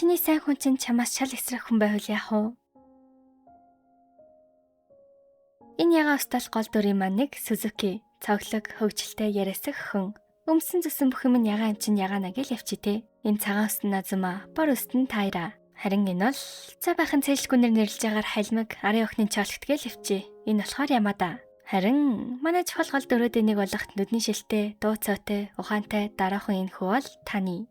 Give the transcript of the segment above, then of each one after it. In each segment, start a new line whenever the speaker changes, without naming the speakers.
Чиний сайн хүн чинь чамаас шал эсрэг хүн байвал яах вэ? Энэ ягаа устал гол дүрийн маань нэг Сузуки, цоглог, хөвгчлөлтэй яриасах охин. Өмсөн зүсэн бүх юм нь ягаа юм чинь ягаана гэж явчих те. Энэ цагаан өстөн Назума, бор өстөн Тайра. Харин энэ бол цаа байхын цээлжгүүнээр нэрлж байгаагаар хальмиг арын охины чоологт гэж явчих. Энэ болохоор Ямада. Харин манай чухал гол дөрөөдөө нэг болгохт нүдний шилтэй, дуу цоотой, ухаантай дараахан энэ хүү бол Тани.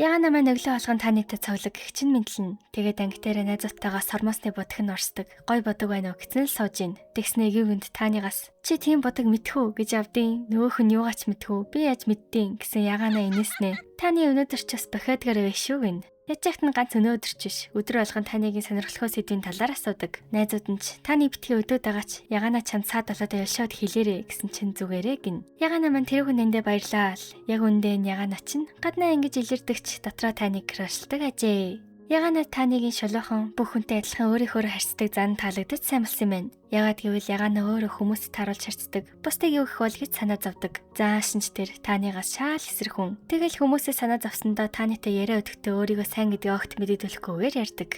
Ягаа намайг өглөө болгон Танитай цоглог гэх чинь мэдлэн. Тэгээд ангитаараа найзуудтайгаа сормосны будг нь орсдог. Гой бодог байна уу гэсэн л сууж ийн. Тэгснэ эгийн үнд Танигаас чи тийм бодог мэдхүү гэж авдیں۔ Нөгөөх нь юугаач мэдхүү. Би яаж мэдтiin гэсэн ягаанаа инээснэ. Таны өнөөдөр ч бас бохиодгоор байш шүү гин. Ячаагт нь ганц өнөөдөр ч биш. Өдөр болгон Танигийн сонирхолтой сэдвийн талаар асуудаг. Найзууд нь ч таны битгий өдөөд байгаач ягаанаа чам цаад болоод явшаад хэлээрэ гэсэн чинь зүгээрээ гин. Ягаанаа мань тэр хүнэндээ баярлаа л. Яг үндэ ягаанаа чинь гаднаа ингэж илэрдэгч дотроо Таниг крашлдаг ажээ. Ягаанаа Танигийн шолоохон бүх хүнтэй адилхан өөрийнхөө харьцдаг зан таалагдаж сайн болсон юм байна. Ягаад гэвэл ягаанаа өөрөө хүмүүст таруулж харьцдаг. Бусдыг юу гэх бол гэж санаа зовдөг. Заашинч тэр Танигаас шаал эсрэг хүн. Тэгэл хүмүүсээ санаа зовсондоо Танитай яриа өдөртөө өөрийгөө сайн гэдгийг огт мэдэгдүүлэхгүйгээр ярьдаг.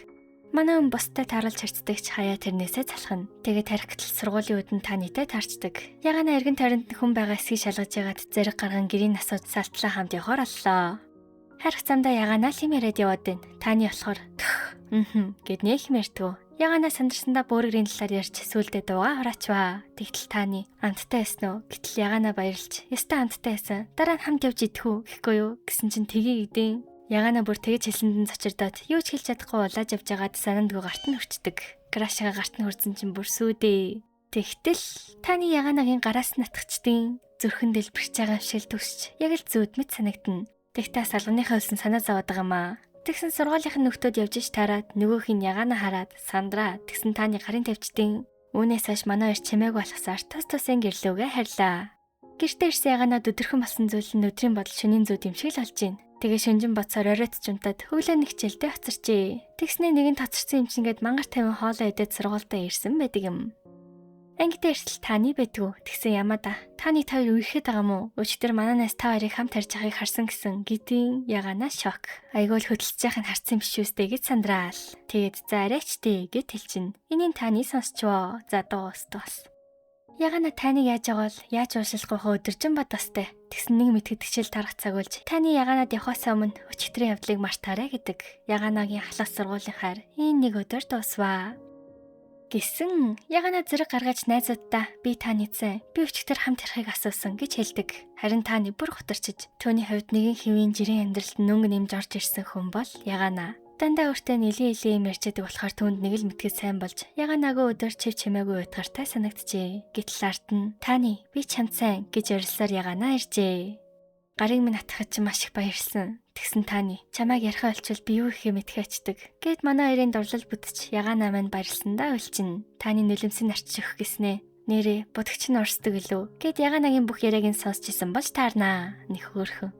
Манай хүн бусдад таруулж харьцдаг ч хаяа тэрнээсээ залхна. Тэгээд тархитл сургуулийн үдэн Танитай таарчдаг. Ягаанаа эргэн тойронд хүн байгаа эсгийг шалгаж ягаад зэрэг гарган гэрийн асууд салтлаа хамт явахаар боллоо. Харах замдаа ягаанаа л юм яриад яваад байна. Таны болохоор гэд нэх мэртгүү. Ягаанаа сандарсандаа бөөргөрийн талаар ярьж сүулдэ дуугаа хураачваа. Тэгтэл Тани амттай байсан уу? Гэтэл ягаанаа баярлж ястаа амттай байсан. Дараа нь хамт явж идэх үү гэхгүй юу гэсэн чинь тгий гэдээн. Ягаанаа бүр тэгж хэлсэнд нь цочирдоод юу ч хэлж чадахгүй улааж явж байгаад санаандгүй гарт нь хүрчдэг. Крашгаа гарт нь хүрсэн чинь бүр сүүдээ. Тэгтэл Тани ягаанаагийн гараас нь натгчдیں۔ Зүрхэн дэлбэрч байгаа юм шиг төсч яг л зүүд мэт санагдана. Тэгтээ салганыхаа үлсэн санаа зовоод байгаа маа. Тэгсэн сургуулийнхын нөхдөөд явж ич тараад нөгөөх нь ягаана хараад Сандра тэгсэн Таны гарын тавьчдیں۔ Үүнээс хойш манай хоёр чимээг болгосаар тус тусын гэрлүүгээ харьлаа. Гэртээ ирсэн ягаана өдөрхөн болсон зүйл нь өдрийн бодол шөнийн зүүд юм шиг л болж байна. Тэгээ шөнжин боцоор оройтч унтаад хөглөө нэг хичээлдээ хоцорчээ. Тэгснээ нэгэн тоцорсон юм чингээд мангар тавин хоолоо идээд сургуультай ирсэн байдаг юм. Ангидаа эртэл Таны байдгүй. Тэгсэн Ямада Таны та хоёр үерхэд байгаа мó? Өчтөр мананаас та хоёрыг хамт харж байгааг харсан гэсэн гэдгийн ягаана шок. Айгуул хөдөлж яхахыг харсан биш үстэй гэж сандраал. Тэгээд за арайч дээ гэд хэлчин. Энийг Таны сонсчвоо. За дуустас. Ягаана Таныг яаж байгаа бол яаж уушлахгүйхөө өдөржин бодостой. Тэгсэн нэг мэтгэдэгчэл тарах цаг болж Таны ягаанад явахаас өмнө өчигдрийн явдлыг мартаарай гэдэг. Ягаанаагийн ахлах сургуулийнхаар энэ нэг өдөр дуусваа. Гэсэн ягаанаа зэрэг гаргаж найзуудаа би Таницсан би өчигдөр хамт ярихыг асуусан гэж хэлдэг. Харин Тани бүр гутарчиж түүний хувьд нэгэн хэвийн жирийн амьдралд нөнгө нэмж орж ирсэн хүн бол ягаанаа. Дандаа өөртөө нилээ юм ярьчдаг болохоор түүнд нэг л мэтгэж сайн болж ягаанаагүй өдөр чив чимээгүй уйтгартай санагджээ. Гэтэл ард нь Тани би чамд сайн гэж орилсоор ягаанаа иржээ. Гарыг минь атгахад ч маш их баярлсан. Тэгсэн Тани чамайг ярихаа олчвол би юу гэхээ мэдхээчдэг. Гэт манай хоёрын дурлал бүтч ягаанаа мань баярлсандаа үлчин. Таны нөлөөмсөн арчиж өгөх гэснэ. Нэрээ будагч нь орсдог гэлөө. Гэт ягаанаагийн бүх яриаг нь сонсч исэн болж таарнаа. Нэх хөөрхөн.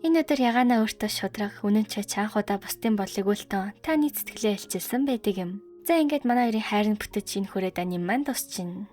Энэ өдөр ягаанаа өөртөө шудраг үнэн ч анхудаа бусдын болыг үлтэн Таны цэцгэлээ илчилсэн байдаг юм. За ингээд манай хоёрын хайрын бүтэж энэ хүрээд аним маань дуусчин.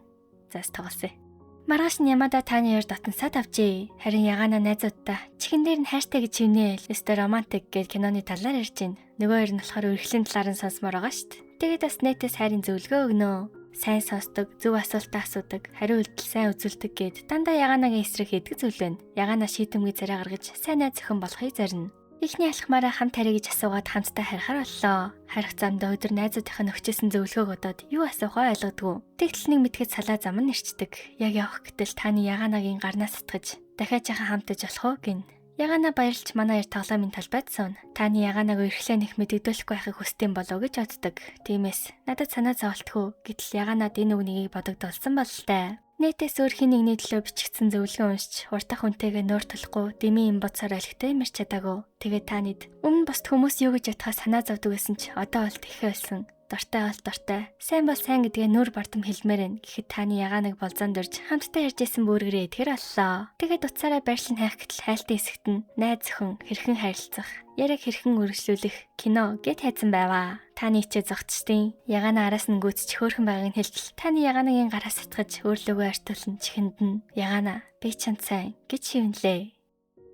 Зас тоглосон. Маргааш нь Ямада Таны хоёр дотносаад авчээ. Харин ягаанаа найзуудтай чихэн дээр нь хайртай гэж хивнээл. Өстө романтик гэж киноны талаар ярьж байна. Нөгөө хоёр нь болохоор үргэлжлэн талаар нь сонсмоор байгаа шүү дээ. Тэгээд бас нэтээс хайрын зөвлөгөө өгнө. Сайн сонсдог, зөв асуултаа асуудаг, хариу үйлдэл сайн үзүүлдэг гэд дандаа ягаанаагийн эсрэг хийдэг зүйл байна. Ягаанаа шийдэмгий царай гаргаж сайн найз охин болохыг зарна. Эхний алхмаараа хамт харъя гэж асуугаад хамтдаа харихаар боллоо. Харих замдаа өдөр найзуудынхаа өгчээсэн зөвлөгөөг удаад юу асуухаа ойлгодгүй. Тэгтэл нэг мэтгэж салаа зам нь ирчдэг. Яг явах гэтэл Таны ягаанаагийн гарнаас сатгаж дахиад яхан хамтаж болох уу гин. Ягаанаа баярлж манай хоёр тоглоомын талбайд суун. Таны ягаанаагүй эрхлээ нэх мэдэгдүүлэхгүй байхыг хүсдэм болов гэж боддог. Тиймээс надад санаа зовлтгүй. Гэтэл ягаанаад энэ үгнийг бодогдолсон бололтой. Нэтээс өөрхийн нэгний төлөө бичигдсэн зөвлөгөө уншиж уртах үнтэйгээ нуур тулахгүй дэмий юм боцоор олигтой юмэрч чадаагүй. Тэгээд Танид өмнө босд хүмүүс юу гэж ятгаа санаа зовдөг гэсэн ч одоо бол тэхээ болсон. Дортой бол дортой. Сайн бол сайн гэдгээ нүр бардам хэлмээр нь. Гэхэд Таны ягааныг болзонд дурж хамтдаа ярьж исэн бүргэрээ эдгэр оллоо. Тэгээд уцаараа байрлал хайх гэтэл хайлтын хэсэгт нь найз охин хэрхэн харилцах, яриаг хэрхэн үргэлжлүүлэх кино гэд хайцсан байваа. Таны ичээ зогтчдیں۔ Ягаанаа араас нь гүйцэж хөөрхөн байгааг нь хэлтэл Таны ягаанаагийн гараас сатгаж өөрлөгөө артуулн чихэнд нь ягаанаа би чамд сайн гэж шивнэлээ.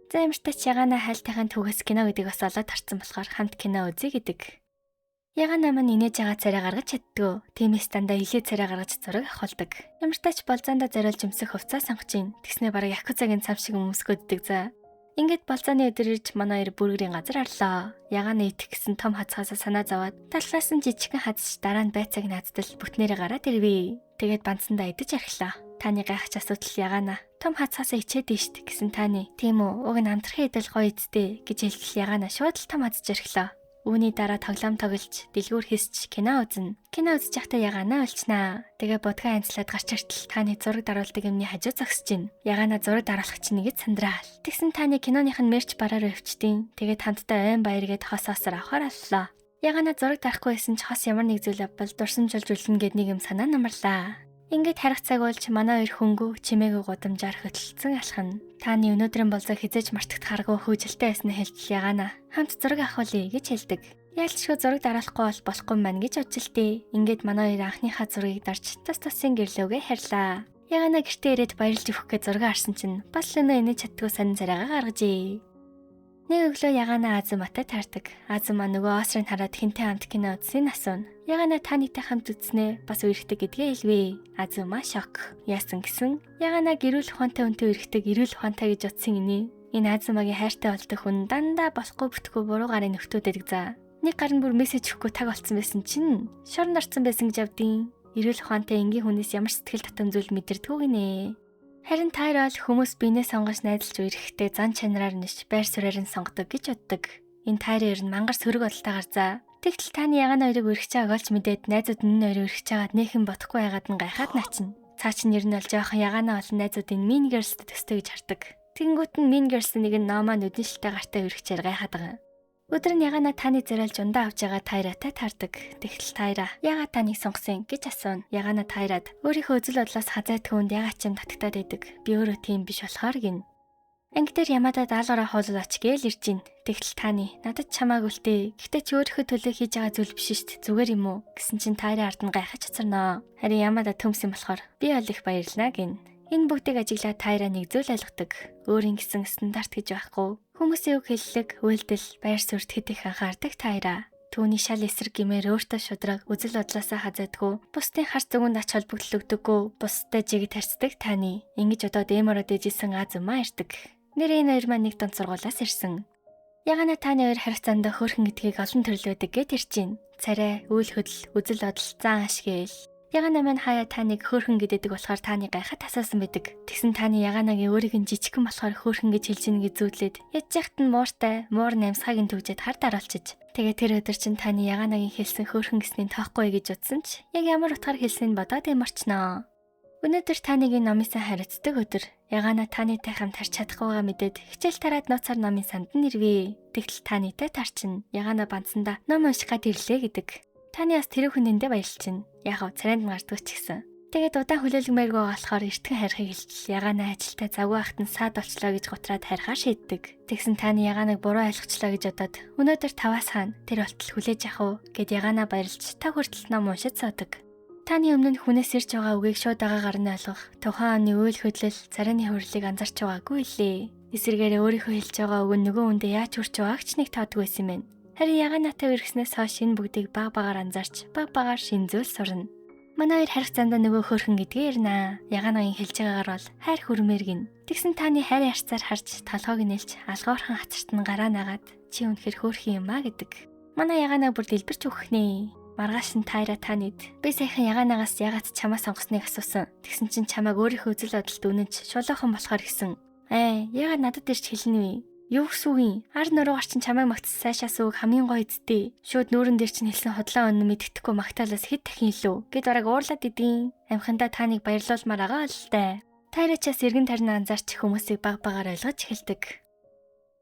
За ямартай ч Ягана хайлтайхан түүхээс кино гэдэг бас олоод харсан болохоор хамт кино үзье гэдэг. Ягана маань инээж байгаа царай гаргаж чаддгүй. Тиймээс дандаа илээ царай гаргаж зураг авахулдаг. Ямартай ч болзаандаа зориулж өмсөх хувцас сонгож ийн. Тэгснээ бараг якузагийн цам шиг өмсгөөддөг за. Ингээд болзааны өдөр ирж манай хоёр бүргэрийн газар орлоо. Ягана идэх гэсэн том хацгаасаа санаа зовоод талхаас нь жижигхэн хацж дараа нь байцааг нааздал бүтнээрээ гараад ирвээ. Тэгээд банцсандаа идэж архилаа. Таны гайхаж асуудал Ягана. Том хацгаасаа ичээд ийшт гэсэн таны. Тийм үү, уг нь амтрахын идэл гоё эцтэй гэж хэлгэл Ягана шууд л том хацж архилаа. Үүний дараа тоглоом тоглож, дэлгүүр хийсч кино үзнэ. Кино үзэж байхдаа Ягана олчнаа. Тэгээ будгаа анцлаад гарч иртэл таны зураг даруулдаг юмны хажуу зогсож гин. Ягана зураг даруулах чинь нэгэд сандраал. Тэгсэн таны киноных нь мерч бараар өвчтیں۔ Тэгээд хамтдаа айн баяргээд хосоосоор авахар аллаа. Ягана зураг дарахгүй байсан ч хос ямар нэг зүйл авбал дурсамжилж үлдэнэ гэд нэг юм санаа намарлаа. Ингээд харах цаг болж манай хоёр хөнгөө чимээгүй гудамжаар хөтөлцөн алхана. Таны өнөөдрийн болзоо хизээж мартагдахааргүй хөөжилтэй байснаа хэлж Ягана хамт зураг авахулъя гэж хэлдэг. Яалтчгүй зураг дараалахгүй бол болохгүй маань гэж боджилтээ. Ингээд манай хоёр анхныхаа зургийг дарж тус тусын гэрлөөгээ харьлаа. Ягана гэртээ ирээд баярлж өгөх гэж зураг харсан чинь бас л өнөө инеж чаддгүй сонин царайгаа гаргажээ. Нэг өглөө Ягана Азуматай таардаг. Азума нөгөө Осрыг хараад хинтээ хамт кино үзсэйн асууна. Ягана танитай хамт үзснээ бас үерхдэг гэдгээ хэлвэ. Азума шок. Яасан гэсэн Ягана гэрүүл ухаантай үнтэй үерхдэг, эрүүл ухаантай гэж утсан инээ. Энэ Азумагийн хайртай болдог хүн дандаа болохгүй бүтггүй буруу гарын нөхдөдөг за. Нэг гар нь бүр мессеж өгөхгүй таг болцсон байсан чинь шорн орцсон байсан гэж авдیں۔ Эрүүл ухаантай энгийн хүнээс ямар сэтгэл татам зүйл мэдэрдэггүй гинэ. Харин тайр бол хүмүүс биенээ сонгож найдалж үерхэхдээ зан чанараар нэш байр суурьаар нь сонгодог гэж боддог. Энэ тайр нь мангар сөрөг болтойгоор за. Тэгтэл таны Ягана хоёрыг үерхэж байгааг олж мэдээд найзууд нь хоёрыг үерхэж байгаад нээхэн бодохгүй байгаад нь гайхаад наачна. Цаа чин нэр нь бол жоохон Ягана болон найзуудын Mean Girls-д төстэй гэж хардаг. Тэнгүүт нь Mean Girls-ийн нэг нь Нома нүдэн шилтэй гартай үерхчээр гайхаад байгаа. Өдөр нь Ягана таны зориулж ундаа авч байгаа Тайратай таардаг. Тэгтэл Тайра яагаад таныг сонгосон гэж асууна. Ягана Тайрад өөрийнхөө үзэл бодлоос хазайдаг хүнд яагаад ч юм татагтаад байдаг. Би өөрөө тийм биш болохоор гин. Анги дээр Ямада даалгараа хоолол оч гээл ирж гин. Тэгтэл таны надад чамаагүй л дээ. Гэхдээ чи өөрийнхөө төлөө хийж байгаа зүйл биш шүү дээ. Зүгээр юм уу? Гэсэн чинь Тайра ард нь гайхаж царнаа. Харин Ямада төмсөн болохоор би ол их баярлнаа гин. Энэ бүгдийг ажиглаад Тайра нэг зүйл ойлгодог. Өөрийн гэсэн стандарт гэж байхгүй. Хүмүүсийн үг хэллэг, үйлдэл, байр суурьд хэд их анхаардаг Тайра. Түүний шал эсрэг гэмээр өөртөө шудраг, үзэл бодлоосоо хазаадгүй, бусдын харц зүгэнд ач холбогдол өгдөггүй, бусдад жиг тарцдаг таны. Ингэж одоо дэмород ээжсэн Азума ирдэг. Нэр энэ хоёр маань нэг дон сургуулаас ирсэн. Ягана таны хоёр харьцаанд хөөрхөн гэдгийг олон төрөл байдаг гэд ирж байна. Царай, үйл хөдлөл, үзэл бодол, зан ашигэл. Ягана маань хаяа таныг хөөрхөн гэдэг болохоор таны гайхаад асуусан байдаг. Тэгсэн таны Яганагийн өөрийг нь жижигхэн болохоор хөөрхөн гэж хэлж ийн гэж зүүдлээд яж яхад нь мууртай, муур намсхаг нь төвжээд хар дараалчиж. Тэгээ тэр өдөр чинь таны Яганагийн хэлсэн хөөрхөн гэсний тоохгүй гэж утсан ч яг ямар утгаар хэлснийг бодоод ямарчнаа. Өнөөдөр таныг номынсан харилцдаг өдөр. Ягана танитай хамт харж чадахгүйгаа мэдээд хичээл тараад нууцаар номын санд нь ирвээ. Тэгтэл танитай тарчин Ягана банцсандаа ном унших гад ирлээ гэдэг. Таны бас тэр хүнэндээ баярлж байна. Яг царайнд гарддаг ч гэсэн. Тэгээд удаан хүлээлгмээргүй болохоор эртхэн харихыг хэлтэл Ягана ажилтаа завгүй ахтан саад болчлоо гэж гутраад харихаар шийддэг. Тэгсэн таны Яганаг буруу ойлгочлоо гэж бодоод өнөөдөр таваас хаана тэр болтол хүлээж авах уу гэд Ягана баярлж та хүртэл ном уншиж суудаг. Таны өмнө нь хүнээс ирж байгаа үгийг шууд агаар нь ойлгох, тухайн оны үйл хөдлөл, царайны хурлыг анзаарч байгаагүй лээ. Эсвэргээр өөрийнхөө хэлж байгаа үг нь нөгөө хүндээ яаж хүрч байгааг ч нэг таадгүй байсан юм байна. Харин Яганатай үргэснээс хойш энэ бүгдийг баг багаар анзаарч, баг багаар шин зүйл сурна. Манай хоёр харьцаанд нөгөө хөөрхөн гэдгээ ярина. Яганагийн хэлж байгаагаар бол хайр хүрмээр гин. Тэгсэн таны хайр ярцаар харж, толгойг нэлж, алгуурхан хацарт нь гараа нагаад чи үнэхэр хөөрхөн юм а гэдэг. Манай Яганаа бүр дэлбэрч өгөх нэ. Маргааш нь Тайра танид би саяхан Яганагаас ягаад чамаа сонгосныг асуусан. Тэгсэн чинь чамааг өөрийнхөө үзэл бодолд үнэнч шулуухан болохоор гэсэн. Ягаад надад ирж хэлнэ вэ? Юу гэсэн үг юм? Ар нуруугаар чинь чамайг магтсан сайшаас үг хамгийн гоё эзтэй. Шууд нүүрэн дээр чинь хэлсэн хотлоо өнө мэддэхгүй магтаалаас хэд дахин илүү. Гэт бараг уурлаад идэв. Амхандаа таныг баярлуулмаар байгаа л та. Тайрачаас эргэн тарина анзаарч хүмүүсийг баг багаар ойлгож эхэлдэг.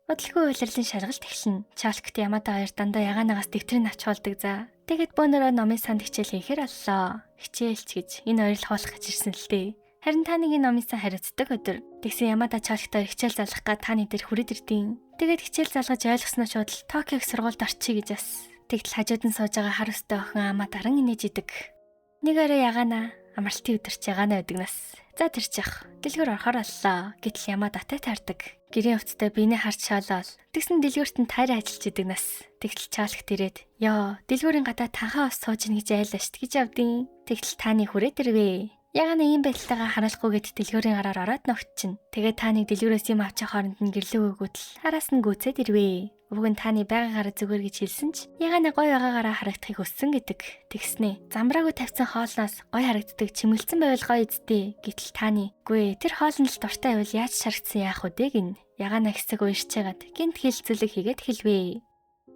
Бодлого үйлрлийн шалгалт эхэлнэ. Чалкт Ямада хоёр дандаа Яганагаас дэвтрийг авч болдог за. Тэгэд бөөнөрөө номын санд хичээл хийхээр боллоо. Хичээлч гэж энэ хоёр л хуулах гэж ирсэн л дээ. Харин та нэг номын сан харилцдаг өдөр. Тэгсэн Ямада чалктаар хичээл залгах га таны дээр хүрээд ирдэв. Тэгэд хичээл залгаж ойлгосноо шууд л Токиог сургуульд орчих гэж бас. Тэгтэл хажууд нь сууж байгаа хар өстэй охин Ама даран инээж идэг. Нэг орой Ягана Амралтын өдөр ч Ягаана өдгнэс. За тэр чих. Дэлгүүр орохоор боллоо. Гэтэл Ямадатай таардаг. Гэрийн хувцастай биенээ харж шаалал. Тэгсэн дэлгүүрт нь тайраа ажиллаж идэг нас. Тэгтэл чаалхт ирээд ёо дэлгүүрийн гадаа танхаа ус сууж ийн гэж айлаа шít гэж авдیں۔ Тэгтэл тааны хүрээд ирвэ. Ягаана ийм байдалтайгаа хараалахгүйгээд дэлгүүрийн гараар ороод ногтчихно. Тэгээд тааныг дэлгүүрээс юм авчих хооронд нь гэрлөө өгөөдөл араас нь гүцээд ирвэ. Өвөг нь тааны байгаагаараа зүгээр гэж хэлсэн ч Ягаана гой байгаагаараа харагдахыг хүссэн гэдэг. Тэгснэ. Замбраагүй тавьсан хоолноос гой харагддаг чимгэлцэн байвал гоё эзтэй. Гэтэл тааны гүй тэр хоол нь л дуртай байвал яаж шаргдсан яах вэ гин. Ягаана хэсэг уярч чагаад гинт хэлцүүлэг хийгээд хэлвэ.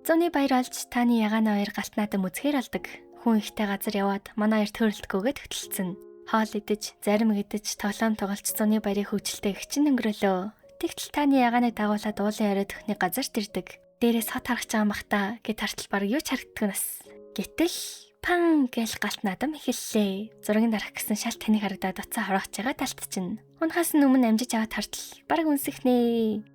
Зуны баяр олж тааны Ягаана хоёр галтнаадам үзэхээр алдаг. Хүн ихтэй газар яваад манай хоёр төрөлдөхгүйгээд хөтөлцөн. Хоол идэж, зарим идэж, тоглоом тоглолч зуны баярыг хөвчлөлтэй гिचэн өнгөрөөлөө. Тэгтэл тааны Ягааныг дагуулад уулын орой төхний газарт ирдэг. Дээрээс хот харах чам бахта гэд тартал баг юу ч харагддаг нас. Гэтэл пан гэл галт надам эхэллээ. Зургийн дарах гэсэн шал танийг харагдаад уцаа хороохж байгаа талт чинь. Унахаас өмнө амжиж аваад тартал баг үнсэхнэ.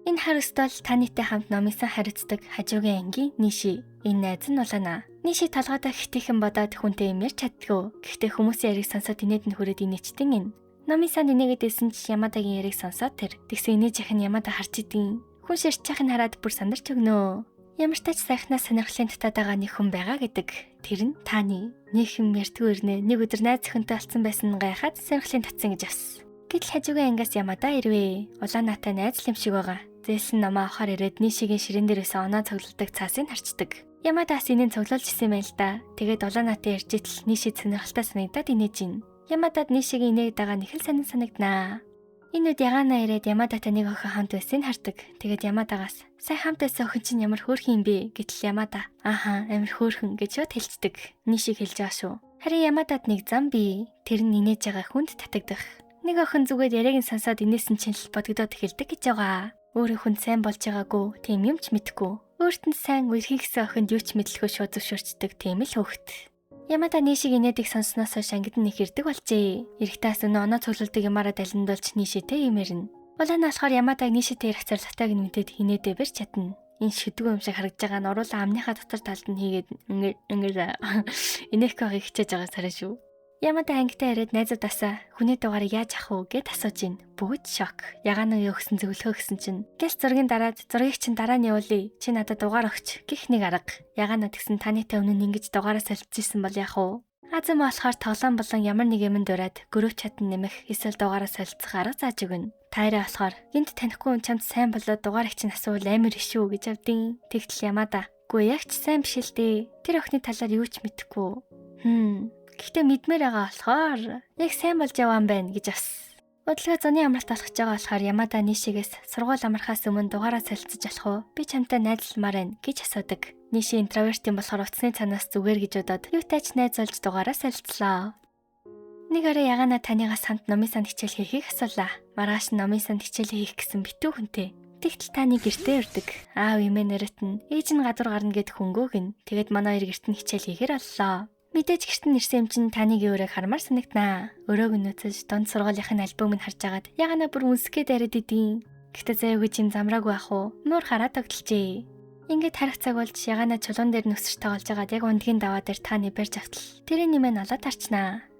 Энэ хар өстөл танитай хамт номынсан харилцдаг хажуугийн ангийн Ниши. Энэ найз нь Улаана. Ниши талгаадаа хитэхэн бодоод хүнтэй юм ярьж чаддгүй. Гэхдээ хүмүүсийн яриг сонсоод инээд нь хүрээд инээчтэн ин. Номынсан инээгээд исэн ч Ямадагийн яриг сонсоод тэр. Тэгсэн инээж яхин Ямада харж идэв. Хүн ширч чахыг хараад бүр сандарч өгнөө. Ямар ч тач сайхнаас сонирхлын татаад байгаа нэг хүн байгаа гэдэг. Тэр нь тааны. Нэг юм ярьдгүй ирнэ. Нэг өдөр найз өхөнтэй олцсон байсан гайхаад сонирхлын татсан гэж авсан. Гэтэл хажуугийн ангиас Ямада ирвэ. Улаанатай найз л юм шиг байгаа. Зээлсэн намаа авахаар ирээд Нишигийн ширээн дээрээс оноо цоглолдог цаасыг харцдаг. Ямадаас инeen цоглуулж исэн юм л да. Тэгээд Улаанатай ярьж итэл Ниши сонирхолтой санагдаад инээж ин. Ямадад Нишигийн инээд байгаа нэг л сонин санагданаа. Энэ үед Ягаана ирээд Ямадатай нэг охин хамт байсныг хардаг. Тэгээд Ямадагаас "Сайн хамт байсан охин чинь ямар хөөрхөн юм бэ?" гэтэл Ямада "Ааха, амар хөөрхөн" гэж шууд хэлцдэг. Нишиг хэлж байгаа шүү. Харин Ямадад нэг зам бий. Тэр нь инээж байгаа хүнд татагдах. Нэг охин зүгээр яриаг нь сонсоод инээсэн чинь л бодогдоод эхэлдэг гэж байгаа. Өөрөө хүн сайн болж байгаагүй, тийм юм ч мэдэхгүй. Өөрт нь сайн үерхий гэсэн охинд юу ч мэдлэхгүй шууд зөвшөөрчдөг тийм л хөвгт. Ямада Нишиг инээдэг сонсноос хойш ангид нь их ирдэг болжээ. Эрэхтээс өнөө оноо цуглуулдаг юмараа далиндуулж Нишитэй юмэрнэ. Улаана болохоор Ямадаг Нишитэй ирэх зорилготойг нь мэдээд инээдээ барьж чадна. Энэ шүдгүй юм шиг харагдж байгаа нь уруулаа амныхаа дотор талд нь хийгээд инээх байгааг хичээж байгаа сарай шүү. Ямада ангитай ирээд найзуудаасаа хүний дугаарыг яаж авах вэ гэд асууж ийн. Бүгд шок. Ягаана юу гэсэн зөвлөхөө гэсэн чинь. Гэл зургийн дараад зургийг чинь дараа нь явуулъя. Чи надад дугаар өгч гэх нэг арга. Ягаана тэгсэн танитай өмнө ингэж дугаараа солилцсон бол яах вэ? Азам болохоор тоглоом болон ямар нэг юмд дураад гөрөөч чадан нэмэх эсвэл дугаараа солилцох арга зааж өгнө. Таараа болохоор гинт танихгүй хүн чамд сайн болоод дугаарыг чинь асуувал амар ишүү гэж авдیں۔ Тэгтэл Ямада "Гүй яг ч сайн биш л дээ. Тэр охины талаар юу ч мэдэхгүй. Гэхдээ мэдмээр байгаа болохоор яг сайн болж яваа юм байна" гэж бас. Бодлого зуны амралт болох байгаа болохоор Ямада Нишигээс сургууль амрахаас өмнө дугаараа солилцож болох уу? Би чамтай найзалмаар байна гэж асуудаг. Ниши интроверт юм болохоор утасны цанаас зүгээр гэж бодоод юутайч найз олж дугаараа солилцлоо. Нэг орой Ягаана танигаас хамт номын санд хичээл хийхийг асуулаа. Маргааш номын санд хичээл хийх гэсэн битүү хүнтэй. Тэгтэл таны гэртээ өрдөг. Аав эмээ нэрэт нь ээж нь гадуур гарна гэд хөнгөөг нь. Тэгээд манай хоёр гэрт нь хичээл хийхээр боллоо. Мэдээж гэрт нь ирсэн юм чинь таныг өөрөг хармаар санагданаа. Өрөөг нь нүцэж дунд сургуулийнхын альбомыг харж агаад Ягаана бүр үнсгээд яриад идэв. Гэхдээ заяа үгүй чинь замраагүй ах уу? Муур хараад тогтолжээ. Ингээд харах цаг болж Ягаана чулуун дээр нүсэрч тоглож агаад яг ундгийн даваа дээр тааны барьж автал. Тэрийн нэмээ олоод харчнаа.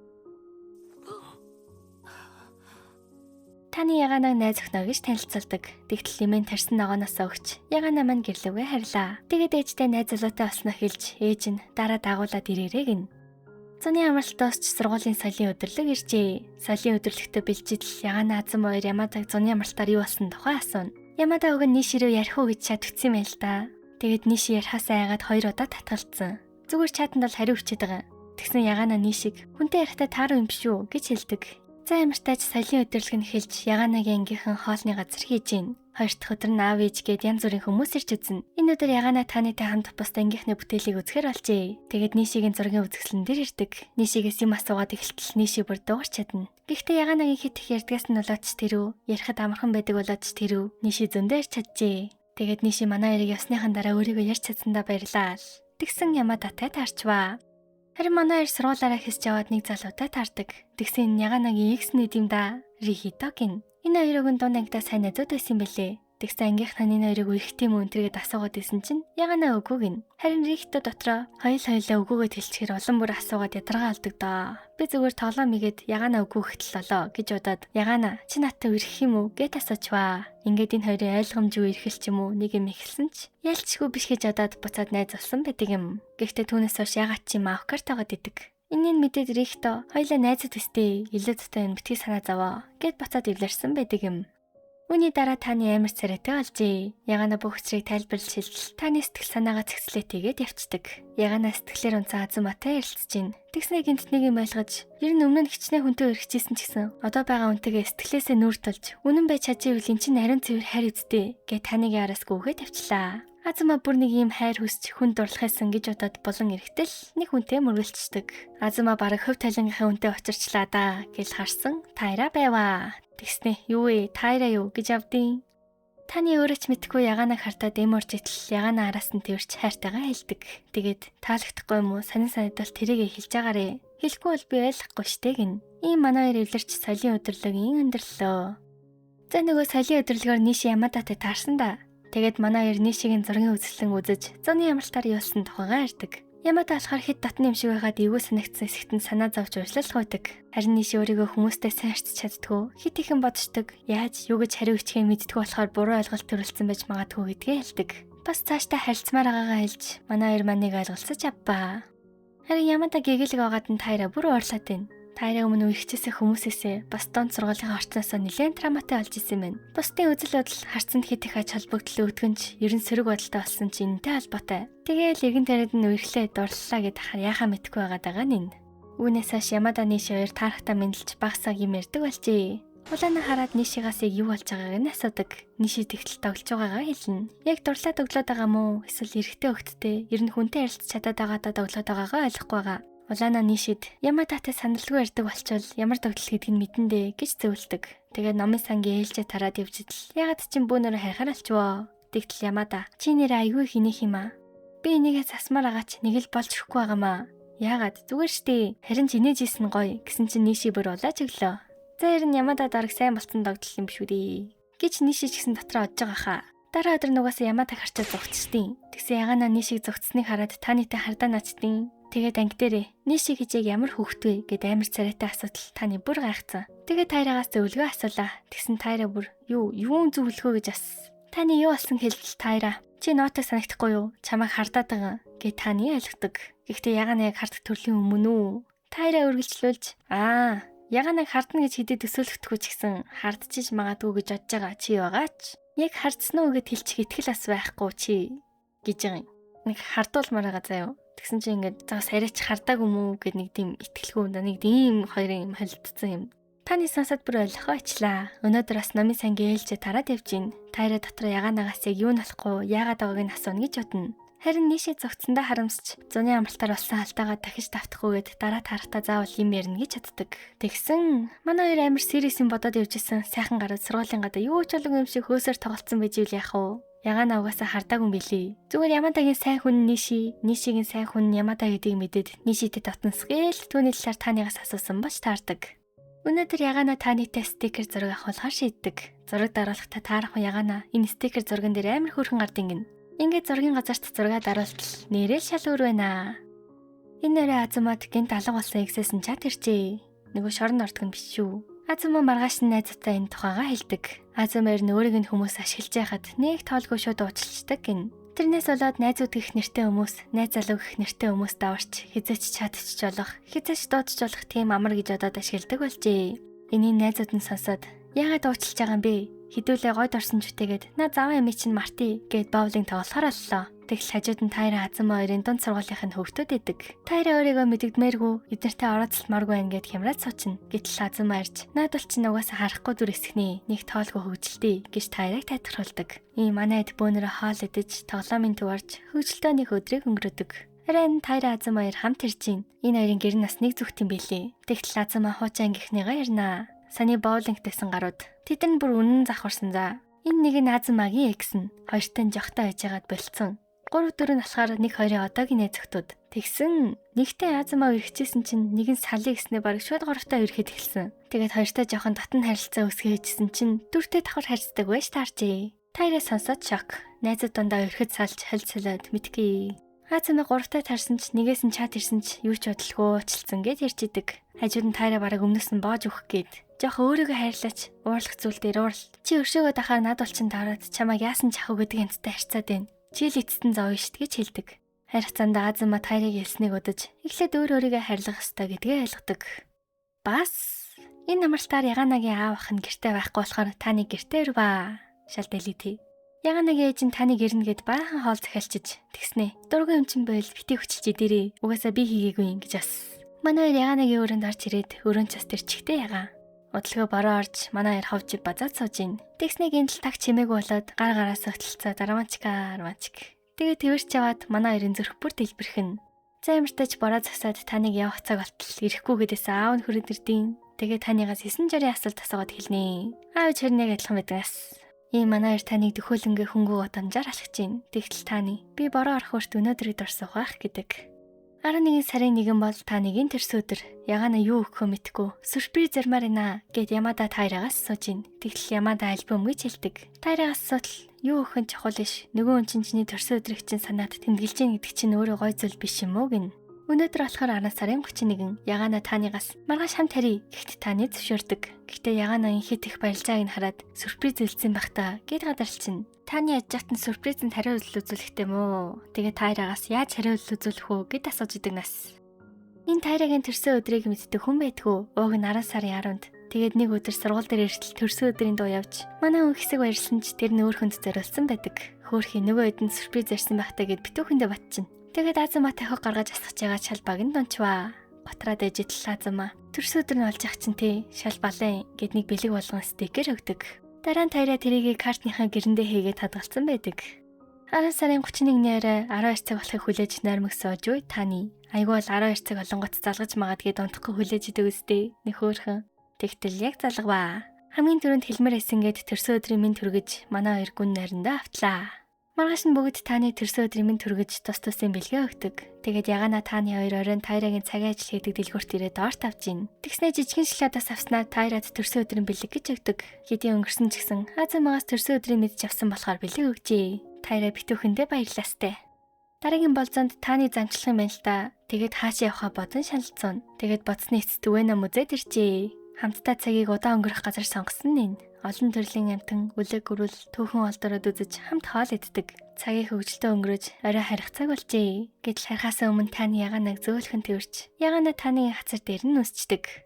Таны Ягаанаг найз өхнөө гэж танилцуулдаг. Тэгтэл нэмэн тарьсан ногооноос өгч Ягаана маань гэрлүүгээ харьлаа. Тэгээд ээжтэй найз залуутай олсноо хэлж ээж нь дараа дагуулад ирээрэй гин. Зуны амралтаас ч сургуулийн соёлын өдөрлөг иржээ. Соёлын өдөрлөгтөө бэлжидэл Ягаана Азам хоёр Ямадаг зуны амралтаар юу болсон тухай асууна. Ямада өг нь Ниши рүү ярих уу гэж шатгдсан юм л да. Тэгээд Ниши ярихаасаа айгаад 2 удаа татгалцсан. Зүгээр чатанд бол хариу өчөд байгаа. Тэгсэн Ягаана Нишиг "Хүнтэй ярихдаа тааруу юм биш үү?" гэж хэлдэг. За ямартайч соёлын өдөрлөг нь эхэлж Яганагийн ангийнхан хоолны газар хийж гин. 2 дахь өдөр нь аав ээж гээд янз бүрийн хүмүүс ирж үзнэ. Энэ өдөр Ягаана танитай хамт бус ангийнхны бүтээлийг үзэхэр болжээ. Тэгээд Нишигийн зургийн үзэсгэлэн дээр ирдэг. Нишигээс юм асуугаад эхэлтэл Ниши бүр дуугарч чадна. Гэхдээ Яганагийн хит их ярдгаас нь болоод ч тэрүү, ярихад амархан байдаг болоод ч тэрүү Ниши зөндөө ирж чаджээ. Тэгээд Ниши манай хоёрыг явсныхан дараа өөрийгөө ярьж чадсандаа баярлаа. Тэгсэн Ямадатай таарчваа. Харин манай хоёр сургуулаараа хэсж яваад нэг залуутай таардаг. Тэгсэн Яганагийн X нэт юм да. Рихито гин. Энэ хоёрыг дунд ангидаа сайн найзууд байсан бэлээ. Тэгсэн ангийнхны нэрийг үерхтээ мөн тэргээд асуугаад исэн чинь яганаа үгүй гин. Харин Рихто дотроо хоёлаа үгүйгээд хэлчихээр олон бүр асуугаад ядаргаа алдаг доо. Би зүгээр тоглоом игээд яганаа үгүй хэтэл болоо гэж удаад яганаа чи надтай үерхэх юм уу гэт асуучваа. Ингээд энэ хоёрын ойлгомжгүй эрхэл ч юм уу нэг юм ихэлсэн ч ялчгүй биш гэж удаад буцаад найз болсон байдаг юм. Гэхдээ түүнээс хойш ягаад чи маавкар тагаад идэг. Энийн мэдээд Рихто хоёлаа найзад өстэй илүү зөтэй юм битгий санаа зовоо гэд буцаад эвлэрсэн байдаг юм. Үүний дараа таны амар царайтай болжээ. Ягаана бүх учрыг тайлбарлаж хэлж таны сэтгэл санаагаа цэгцлээтэйгээд явцдаг. Ягаана сэтгэлээр унцаа азаматай ярилцж гин. Тэгснэ гинт нэг юм ойлгож, ер нь өмнө нь хичнээн хүнтэй өрхөжсэн ч гэсэн одоо байгаа хүнтэйгээ сэтгэлээсээ нүүр тулж, үнэн байж чадчихвэл эн чинь ариун цэвэр хайр үсттэй гэд таныг яраас гүгээд тавьчлаа. Азама бүр нэг юм хайр хүсч хүн дурлахайсан гэж удаад болон эрэхтэл нэг хүнтэй мөргөлцдөг. Азама бараг хөв талангийнхаа хүнтэй очирчлаа да гэж харсан Тайра байваа. Тэгснэ юу вэ? Тайра юу гэж авдیں۔ Таны өөрөө ч мэдхгүй ягаанаа хартаад эм орж итэл ягаанаа араас нь тэрч хайртайгаа хэлдэг. Тэгээд таалагдахгүй юм уу? Санин санагдвал тэрийгэ хэлж агаарэ. Хэлэхгүй бол би ойлгохгүй штэ гин. Ийм манай хоёр эвлэрч солийн өдрөлөгийн өндөрлөө. За нөгөө солийн өдрөлгөөр Ниши Ямадатай таарсан да. Тэгээд манай хоёр Нишигийн зургийн үзэсгэлэн үзэж зуны ямалтаар явуулсан тухайгаа ярьдаг. Ямада болохоор хэд татны юм шиг байгаад эвгүй санагдсан хэсэгт нь санаа зовж уушлах байдаг. Харин Ниши өөрийгөө хүмүүстэй сайн харьцаж чаддгүй, хит ихэн боддог, яаж юу гэж хариу өгчхээ мэддэггүй болохоор буруу ойлголт төрүүлсэн байж магадгүй гэдгээ хэлдэг. Бас цаашдаа харилцмаар байгаагаа хэлж манай хоёр маныг ойлголцож авбаа. Харин Ямада гэгээлэг байгаад нь Тайра бүр уурлаад байна. Тайра өмнө үерхчихсэн хүмүүсээсээ бас донд сургуулийн орчноосоо нэлээд травматай болж исэн юм. Бусдын үзэл бодол харцанд хит их ач холбогдол өгдөгч ерөн сөрөг бодолтой болсон ч энэтэй холбоотой. Тэгээл эргэн тойронд нь үерхлээ дурлалаа гэд яхаа мэдгүй байгаа нь энэ. Үүнээс хойш Ямада Ниши хоёр таарахтаа мэдлж багсаг юм ярьдаг болжээ. Улаана хараад Нишигаас юу болж байгааг нь асуудаг. Ниши тэгтэл тоглож байгаагаа хэлнэ. Яг дурлаад өглөөд байгаа мó эсвэл эрэгтэй хөлттэй ер нь хүнтэй ярилцж чадаад байгаадаа тоглоод байгаагаа ойлгохгүй байгаа. Улаана Нишид Ямадатай саналгүй ярьдаг болчвол ямар тогтол гэдгийг мэдэндээ гэж зөвлөдөг. Тэгээд номын сангийн ээлжээ тараад явжидл ягаад ч юм бөөнөр хайхаар алчваа. Тэгтэл Ямада чи нэр айгүй хийнэх юм аа. Би энийгээ засмаар агаач нэг л болж өгөхгүй байгаамаа. Яагаад зүгээр штэ. Харин ч инээжсэн гоё гэсэн чинь Ниши бүр улааж өглөө. За ер нь Ямада дараг сайн болцсон тогтол юм биш үү дээ. Гэж Ниши ч гэсэн дотроо одж байгаа хаа. Дараа өдөр нугасаа Ямадаг харчаад зогцчихдээ. Тэгсэн ягаана Нишиг зогцсныг хараад танитай хардаа наачдیں۔ Тэгээд анги дээрээ Ниши гэж яг ямар хөвгтвэ гэд амар царайтай асуудал таны бүр гайхсан. Тэгээд Тайрагаас зөвлөгөө асуулаа. Тэгсэн Тайра бүр юун зөвлөгөө гэж ас. Таны юу болсон хэлбэл Тайра. Чи ноотыг санагдахгүй юу? Чамайг хардаад байгаа гэд таны ойлгодог. Гэхдээ ягаана яг хардах төрлийн өмнө үү? Тайра үргэлжлүүлж ягаанаа хардна гэж хэдий төсөөлөхдөггүй ч гэсэн хардчихж магадгүй гэж бодож байгаа чи байгаач. Яг хардсан уу гэд хэлчих итгэл бас байхгүй чи гэж байгаа юм. Нэг хардуулмаар байгаа заяа. Тэгсэн чинь ингээд загас арайч хардаагүй мүү гэд нэг тийм итгэлгүй нэг тийм хоёрын юм холилдсон юм. Таны сонсоод бүр ойлгохоочлаа. Өнөөдөр бас номын сангийн ээлжээ тараад явж гин. Тайра дотор ягаанааас яг юу болохгүй яагаад байгааг нь асууна гэж бодно. Харин Ниши зогцсондоо харамсч зуны амралтаар болсон алдаагаа дахиж давтахгүйгээд дараа тарахтаа заавал юм ярина гэж чаддаг. Тэгсэн манай хоёр амар сериэс юм бодоод явж исэн сайхан гараад сургуулийн гадаа юу ч болов юм шиг хөөсөөр тоглолцсон байж ивэл яах вэ? Ягаана угаасаа хардаагүй юм билий. Зүгээр Ямадагийн сайн хүн Ниши, Нишигийн сайн хүн Ямада гэдгийг мэдээд Нишитэй дотносгээл түүний талаар танигаас асуусан бач таардаг. Өнөөдөр Ягаана танитай стикер зураг авахулахаар шийддэг. Зураг даруулахдаа таарах Ягаана энэ стикер зурган дээр амар хөөрхөн гардыг гин. Ингээд зургийн газарт зураг даруултал нэрэл шал өөр байна. Энэ нэрээ Азамад гинт алга болсон ихсээс нь чад ирчээ. Нөгөө шорон ордог нь биш шүү. Азама маргааш нь найзтай энэ тухайга хэлдэг. Азамаар өөрийг нь хүмүүс ашиглаж байхад нэг тоолгүй шууд уучлцдаг гин. Тэрнээс болоод найзууд гэх нэртэй хүмүүс, найз залуу гэх нэртэй хүмүүс даварч хизээч чадчих болох, хизээч дуудчих болох тийм амар гэж одоод ашигладаг болжээ. Энийг найзууд нь сонсоод яагаад уучлж байгаа юм бэ? Хідүүлээ гойд орсон жүтэйгээд наа заваа ями чинь Марти гэд боулинг тоглохоор боллоо. Тэгл хажууд нь Тайра Азама хоёрын дунд сургуулийнхын хөвгтүүд идэг. Тайра өөрийгөө мэдэгдмээргүй эднэртэй орооцолмооргүй байна гэд хямраад суучна. Гэтэл Азама ирж наад бол чинь угаасаа харахгүй дүр эсгнээ. Нэг тоолгүй хөвгөлтэй гэж Тайраг тайлбарлуулдаг. Ийм манайд бөөнөрө хоол идэж тоглоомын төв орж хөвгөлтөө нэг өдрийг өнгөрөөдөг. Харин Тайра Азама хоёр хамт ирж гин. Энэ хоёрын гэр нас нэг зүгт юм бэлээ. Тэгтэл Азама хуучин ангийнхныгаа ярнаа. Саны боулинг гэсэн гарууд тэд нь бүр үнэн завхарсан за. Энэ нэг нь Азамагийн экс нь хоёртой нь жохтой байжгаад болцсон. 3-4 нь болохоор нэг хоёрын одоогийн найз зөвхтүүд. Тэгсэн нэгтэй Азамаа үргэжсэн чинь нэг нь салын гэснээр бараг шууд горовтой үргэхэд эхэлсэн. Тэгээд хоёртой жоохон татан харилцаа үсгэжсэн чинь дүртэй давхар харьцдаг байж таарчээ. Тайраа сонсоод шок. Найзууд дундаа өрхөд салж хол солиод мэдгүй. Азамаа гуравтаа тарсан ч нэгээс нь чат ирсэн ч юу ч бодлого уучлцсан гэд ярьж идэг. Хажууд нь Тайраа бараг өмнөөс нь боож өгөх гээд. Жохо өөрийгөө хайрлаач уурлах зүйл дээр уурал. Чи өршөөгөө дахаар над болчин тавраад чамайг яасан чахав гэдэг энцтэй харьцаад байна. Чи л эцэстэн зовё шít гэж хэлдэг. Харьцаанд Азамаа Тайрыг хэлснийг удаж эхлээд өөрийгөө хайрлах ёстой гэдгээ ойлгодог. Бас энэ намартаар Яганагийн аав ах нь гэртээ байхгүй болохоор таны гэртээ ирваа. Шал дэлийтэй. Яганагийн ээж нь таныг ирнэ гэд баахан хоол захиалчиж тэгснэ. Дургүй юм чин байл бити хүчилж идэрээ. Угаасаа би хийгээгүй юм гэж бас. Манай хоёр Яганагийн өрөөнд орж ирээд өрөөнд цас тэр чихтэй ягаа. Удалгүй бороо орж манай хоёр ховж базаад сууж ийн. Тэгснэ гинтл таг чимээгүй болоод гар гараас хөтөлцөө дарамачка. Тэгээд тэрч яваад манай хоёрын зүрх бүр дэлбэрхэн. Займартаж бороо засаад таныг явах цаг болтол ирэхгүй гэдээс аав нь хүрээд ирдیں۔ Тэгээд танигаас 9 жирийн асуулт асуугаад хэлнэ. Аав чирнэг адилхан байдгаас. Ийм манай хоёр таныг төхөөлөнгөө хөнгөө удамжаар алхаж гин. Тэгтэл таны би бороо орох хүрт өнөөдрийг дурсах байх гэдэг. 11 сарын 1 бол таныг тэрс өдөр Ягана юу өгөхөө мэдгүй сүрприз зармаар байна гэд Ямада Тайрагаас сууж гин. Тэгтэл Ямада альбом гэж хэлдэг. Тайрагаас асуудал юу өгөх нь чухал иш. Нөгөө хүн чиний төрс өдрийг чинь санаад тэмдэглэж гин гэдэг чинь өөрөө гой зүйл биш юм уу гин. Өнөөдөр болохоор 10 сарын 31 Ягана танигаас маргааш хамт харъя гэхэд таны зөвшөөрдөг. Гэхдээ Ягана инхэд их баярлцааг нь хараад сүрприз үлдсэн бах та гэд гадарлчин. Таны яжжахт нь сүрпризэнд хариу үйлдвэрлэхтэй мөө. Тэгээ Тайрагаас яаж хариу үйлдвэрлэх вэ гэд асууж идэг нас. Энэ Тайрагийн төрсөн өдрийг мэддэг хүн байдгүй. Ууг нь 10 сарын 10-нд. Тэгээд нэг өдөр сургууль дээр иртэл төрсөн өдрийн дуу явж манай хүн хэсэг баярлсан ч тэр нь өөр хүнд зориулсан байдаг. Хөөхий нөгөө хэд нь сүрприз ярьсан байхтаа гэд битүүхэндээ батчин. Тэгээд Азамаа тахиг гаргаж асгаж байгаа шалбаг нь дончваа. Готраад ээжитэл Азамаа төрс өдөр нь олж ах чинь тий шал балан гэд нэг бэлэг болгон стикер өгдөг. Дараа нь Тайраа тэрийг картныхаа гэрэндээ хийгээд хадгалсан байдаг. 10 сарын 31-ний орой 12 цаг болохыг хүлээж нойрмог сууж уй таны. Айгүй бол 12 цаг олонгоц залгаж магаад гээд унтахгүй хүлээж идэг үстэй. Нөхөөрхөн. Тэгтэл яг залгаваа. Хамгийн түрүүнд хэлмэр эсэнгээд төрсөн өдрийн минь түргэж манай хоёр гүн найрандаа автлаа. Маргааш нь бүгд таны төрсөн өдрийн минь түргэж тус тусын бэлгээ өгдөг. Тэгээд Ягана таны хоёр оройн Тайрагийн цагийн ажил хийдэг дэлгүүрт ирээд орт авч ийн. Тэгснэ жижигэн шоколадаас авснаа Тайрад төрсөн өдрийн бэлэг гэж өгдөг. Хэдийн өнгөрсөн ч гэсэн Азамагаас төрсөн өдрийн мэдж авсан болохоор бэлэг өгчээ. Тайра битүүхэндээ баярлаастай. Дараагийн болзонд таны замчлах юм байна л да. Тэгээд хаашаа явахаа бодон шаналцсан. Тэгээд бодсны эцэст Үвэнэ музейд иржээ. Хамтдаа цагийг удаан өнгөрөх газар сонгосон нь. Олон төрлийн амтан, үлэг гөрүүл, түүхэн олдороод үзэж хамт хоол иддэг. Цагийг хөвгөлтөө өнгөрөөж орой харих цаг болжээ. Гэтэл харахаас өмнө таны Яганаг зөөлхөн тэрч. Ягана таны хацар дээр нь үсчдэг.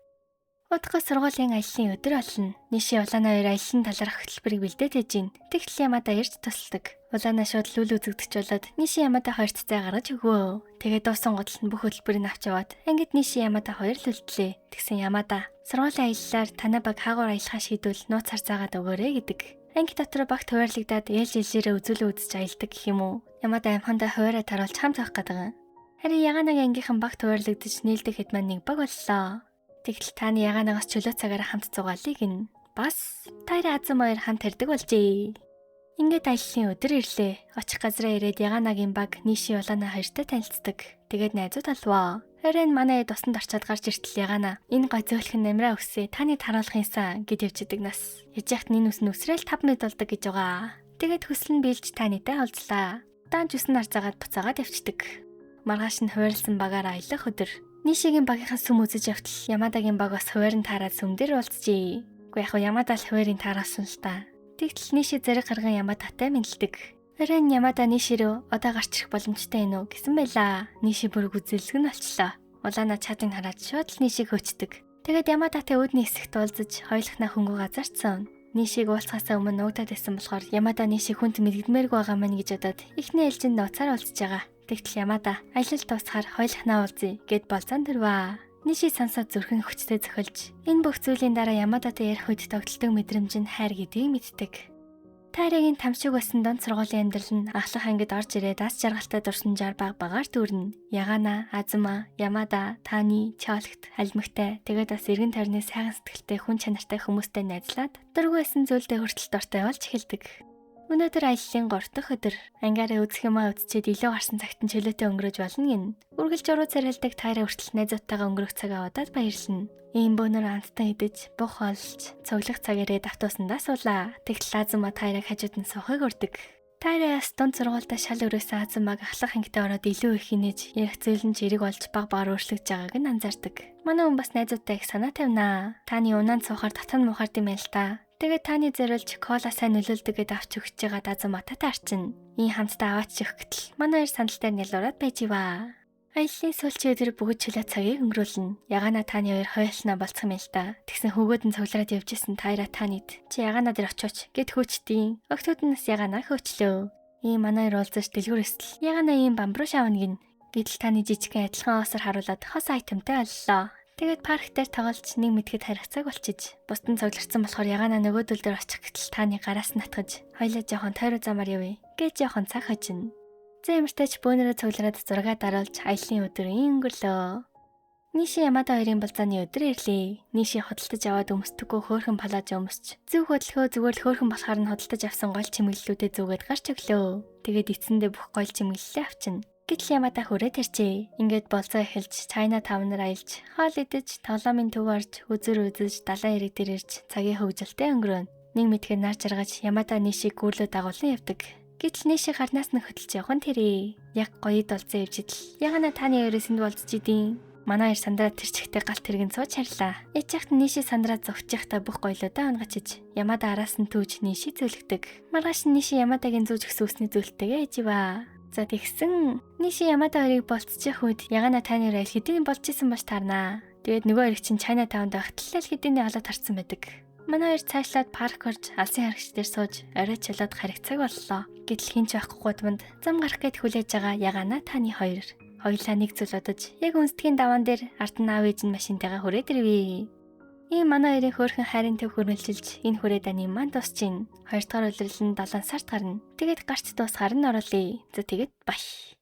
Удахгүй сургуулийн аяллаа өдөр болно. Ниши улаана хоёр аяллаа талаарх хөтөлбөрийг бэлдээд ээж гин. Тэгтэл Ямада ирж тусалдаг. Улаана шууд лүл үзэгдэж болоод Ниши Ямада хоёрт цай гаргаж өгөө. Тэгээд дуусан гуталд бүх хөтөлбөрийг авч яваад ангид Ниши Ямада хоёр л үлдлээ. Тэгсэн Ямада сургуулийн аяллаар танай баг хаагуур аялахаа шийдвэл нууц харцаагаад өгөөрэй гэдэг. Анги дотор багт хуваарлагдаад ээлж илжээрээ үзүүлээ үзэж аялдаг гэх юм уу. Ямада амхандаа хуваараа таруулж хамт авах гэдэг. Харин Яганагийн ангийнхан багт хуваарлагдаж нийлдэг хэд маань нэг баг боллоо. Тэгтэл таны Яганагаас чөлөө цагаараа хамт зугаалыг гин. Бас Тайра Азамаа хоёр хамт ирдэг болжээ. Ингээд аяллаа өдөр ирлээ. Очих газраа ирээд Яганагийн баг Ниши улаана хоёртой танилцдаг. Тэгээд найзууд алваа. Харин манай тусанд орчоод гарч иртэл Ягана энэ гой зөөлхөн намраа өсөө таны таруулах юмсан гэд явж идэг нас. Яжихт энэ үс нүсрэл 5 минут болдог гэж байгаа. Тэгээд хүсэл нь биелж танитай олзлаа. Даанч үсэн арцаагаад буцаагаад явцдаг. Маргааш нь хуваарлсан багаараа аялах өдөр. Нишигийн багийнхаа сүм үзэж явтал Ямадагийн баг бас хуваарь таараад сүм дээр уулзжээ. Уу яг Ямада л хуваарийг тааруулсан л та. Тэгтэл Ниши зэрэг гарган Ямадатай мэлдэг. Харин Ямада Ниши рүү одоо гарч ирэх боломжтой ээ нү гэсэн байлаа. Ниши бүрг үзэлэг нь болчлоо. Улаана чатыг хараад шууд л Нишиг хөчдөг. Тэгээд Ямадатай үүдний хэсэгт уулзаж хоёулахнаа хөнгөө газарцсан. Нишиг уулзахаасаа өмнө нуугдаад байсан болохоор Ямада Нишиг хүнд мэдгдмээргүй байгаа мань гэж бодоод ихний ээлжинд нууцаар уулзж байгаа. Тэгтэл Ямада аялал дуусахаар хоёулахнаа уулзъя гэд болцсон дөрвөө. Ниши сансаад зүрхэн хүчтэй зөхөлж энэ бүх зүйлийн дараа Ямадатай ярих үед тогтолдог мэдрэмж нь хайр гэдгийг мэддэг. Тайрагийн тамшиг байсан донд сургуулийн амьдрал нь ахлах ангид орж ирээд ас жаргалтай дурсан жар багаар дүүрнэ. Ягана, Азамаа, Ямада, Таны, Чоологт, Алимагтай тэгээд бас эргэн тойрны сайхан сэтгэлтэй хүн чанартай хүмүүстэй найзлаад дургүй байсан зүйлдээ хүртэл дуртай болж эхэлдэг. Өнөөдөр аяллаа 3 дахь өдөр. Ангаараа үзэх юмаа үзчихэд илүү гарсан цагт нь чөлөөтэй өнгөрөөж болно гин. Үргэлж уруу царилдаг Тайра хүртэл найзуудтайгаа өнгөрөх цагаа удаад баярлна. Ийм бөөнөр амттан идэж, бух олж, цоглох цаг ирээд автобусандаа суулаа. Тэгтэл Азума Тайраг хажууд нь суухыг урдаг. Тайраас дунд сургуультай шал өрөөсөн Азумаг ахлах ангитай ороод илүү их хийнэж, ярих зүйл нь жирэг болж баг багаар өөрчлөгдөж байгааг нь анзаардаг. Манай хүн бас найзуудтай их санаа тавина. Таны унаанд суухаар татан мухаар юм байл та. Тэгээд таны зориулж кола сайн нөлөөлдөг гэд авч өгч байгаа Азуматай таарчин. Ийм хамтдаа аваач өгөх гэтэл манай хоёр сандал дээр нялуураад байж иваа. Аяллаа сүүлчийн өдөр бүгд чөлөө цагийг өнгөрүүлнэ. Ягаана таны хоёр хойлсноо болцсон юм л та. Тэгсэн хөвгөөд нь цуглараад явж исэн Тайра танид. Чи ягаана дээр очооч гэд хөөчтийн. Өгтүүд нь бас ягаана хөөчлөө. Ийм манай хоёр уулзаж дэлгүр эсэл. Ягаана ийм бамбруу шавна гин. Гэтэл таны жижигхэн адилхан оосоор харуулад хос айтемтай боллоо. Тэгээд парк дээр тоглож нэг мэдэхэд харилцааг болчиж. Бусдын цугларсан болохоор ягаана нөгөөдөл дээр очих гэтэл таны гараас натгаж хоёлаа жоохон тойроо замаар явъя гэж жоохон цаг хожино. Зэмэртэйч бөөнөрөө цуглараад зураг даруулж аяллаа өдрийн өнгөрлөө. Ниши Ямада хоёрын болзааны өдөр ирлээ. Ниши хөдөлтөж аваад өмсдөггүй хөөрхөн палажа өмсч. Зүг хөдөлгөө зүгээр л хөөрхөн болохоор нь хөдөлтөж авсан гол чимэглэлүүдэд зүгээд гарч өглөө. Тэгээд эцэндээ бүх гол чимэглэлээ авчина. Гэтэл Ямада хүрээд ирчээ. Ингээд болзоо эхэлж, Чайна тавнаар аялж, хоол идэж, тоглоомын төв орж, үзэр үзэж, далайн ирэг дээр ирж, цагийн хөвгөлтэй өнгөрөөнө. Нэг мэдгээр нар жаргаж Ямада Нишиг гүрлөө дагуулсан явдаг. Гэтэл Ниши гарнаас нь хөдөлж явах нь тэрээ. Яг гоёд олзоо явж идэл. Ягаана таны хоёроос энд болцож идин. Манай хоёр сандраа тэр чигтээ галт тэрэгэн сууж харлаа. Ячихт Ниши сандраа зовчихта бүх гоёлуудаа онгачиж, Ямада араас нь түүж Ниши зөөлгдөг. Маргааш нь Ниши Ямадагийн зүүж гисэн үсний зөөлттэйгээ ээживаа. За тэгсэн Ниши Ямада хоёрыг болцчих үед ягаана таны хоёр хэдийн болж исэн баш таарнаа. Тэгээд нөгөө хоёр чинь Чайна таунд байхад л хэдийн алаад харцсан байдаг. Манай хоёр цаашлаад парк орж алсын харагч дээр сууж орой чалаад харигцаг боллоо. Гэтэл хинч байхгүй гудамд зам гарах гээд хүлээж байгаа ягаана таны хоёр. Хоёлаа нэг зүйл бодож яг үнсдгийн даваан дээр ард нь аав ээж нь машинтайгаа хүрээд ирвээ. Ийм манай хоёрын хөөрхөн хайрын төв хөрмөлжилж энэ хүрээд ани маань дуусчихин. 2 дахь улирлал нь 7 сард гарна. Тэгээд гарч дуусгаар нь оруулъя. За тэгээд баш.